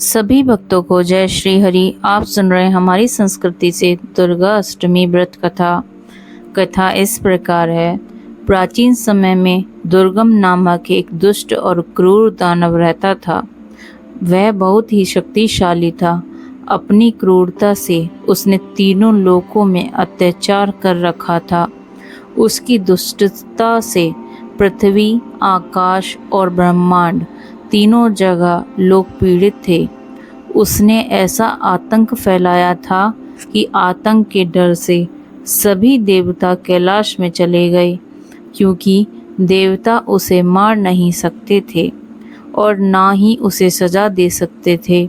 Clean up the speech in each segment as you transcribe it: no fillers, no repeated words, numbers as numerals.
सभी भक्तों को जय श्री हरि। आप सुन रहे हैं हमारी संस्कृति से दुर्गा अष्टमी व्रत कथा इस प्रकार है। प्राचीन समय में दुर्गम नामक एक दुष्ट और क्रूर दानव रहता था। वह बहुत ही शक्तिशाली था। अपनी क्रूरता से उसने तीनों लोकों में अत्याचार कर रखा था। उसकी दुष्टता से पृथ्वी, आकाश और ब्रह्मांड तीनों जगह लोग पीड़ित थे। उसने ऐसा आतंक फैलाया था कि आतंक के डर से सभी देवता कैलाश में चले गए, क्योंकि देवता उसे मार नहीं सकते थे और ना ही उसे सजा दे सकते थे।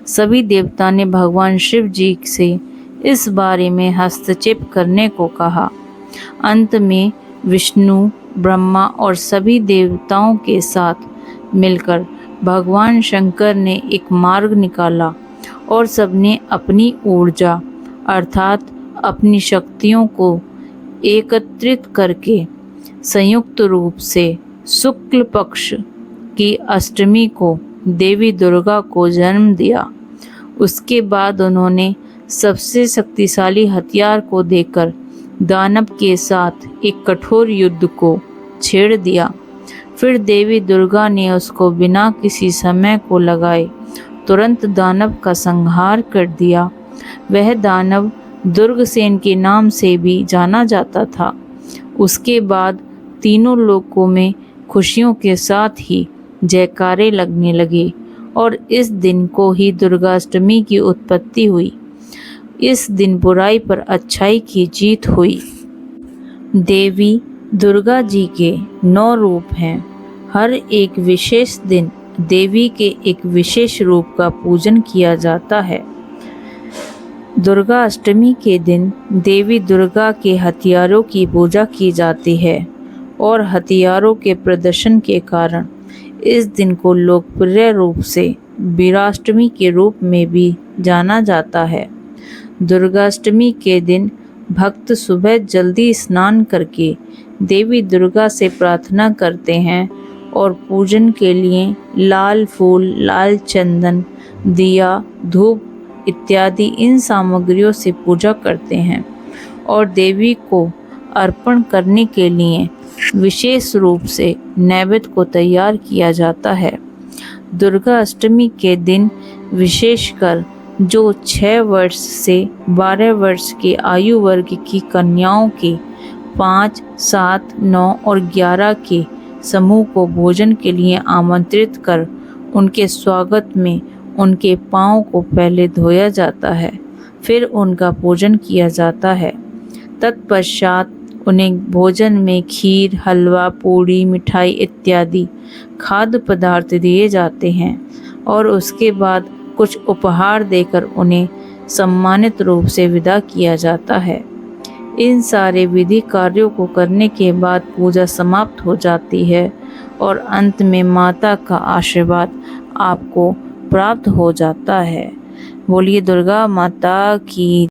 सभी देवता ने भगवान शिव जी से इस बारे में हस्तक्षेप करने को कहा। अंत में विष्णु, ब्रह्मा और सभी देवताओं के साथ मिलकर भगवान शंकर ने एक मार्ग निकाला और सबने अपनी ऊर्जा अर्थात अपनी शक्तियों को एकत्रित करके संयुक्त रूप से शुक्ल पक्ष की अष्टमी को देवी दुर्गा को जन्म दिया। उसके बाद उन्होंने सबसे शक्तिशाली हथियार को देकर दानव के साथ एक कठोर युद्ध को छेड़ दिया। फिर देवी दुर्गा ने उसको बिना किसी समय को लगाए तुरंत दानव का संहार कर दिया। वह दानव दुर्गसेन के नाम से भी जाना जाता था। उसके बाद तीनों लोकों में खुशियों के साथ ही जयकारे लगने लगे और इस दिन को ही दुर्गाष्टमी की उत्पत्ति हुई। इस दिन बुराई पर अच्छाई की जीत हुई। देवी दुर्गा जी के 9 रूप हैं। हर एक विशेष दिन देवी के एक विशेष रूप का पूजन किया जाता है। दुर्गा अष्टमी के दिन देवी दुर्गा के हथियारों की पूजा की जाती है और हथियारों के प्रदर्शन के कारण इस दिन को लोकप्रिय रूप से वीराष्टमी के रूप में भी जाना जाता है। दुर्गाष्टमी के दिन भक्त सुबह जल्दी स्नान करके देवी दुर्गा से प्रार्थना करते हैं और पूजन के लिए लाल फूल, लाल चंदन, दिया, धूप इत्यादि इन सामग्रियों से पूजा करते हैं और देवी को अर्पण करने के लिए विशेष रूप से नैवेद्य को तैयार किया जाता है। दुर्गा अष्टमी के दिन विशेषकर जो 6 वर्ष से 12 वर्ष के आयु वर्ग की कन्याओं के 5, 7, 9 और 11 के समूह को भोजन के लिए आमंत्रित कर उनके स्वागत में उनके पाँव को पहले धोया जाता है, फिर उनका पूजन किया जाता है। तत्पश्चात उन्हें भोजन में खीर, हलवा, पूड़ी, मिठाई इत्यादि खाद्य पदार्थ दिए जाते हैं और उसके बाद कुछ उपहार देकर उन्हें सम्मानित रूप से विदा किया जाता है। इन सारे विधि कार्यों को करने के बाद पूजा समाप्त हो जाती है और अंत में माता का आशीर्वाद आपको प्राप्त हो जाता है। बोलिए दुर्गा माता की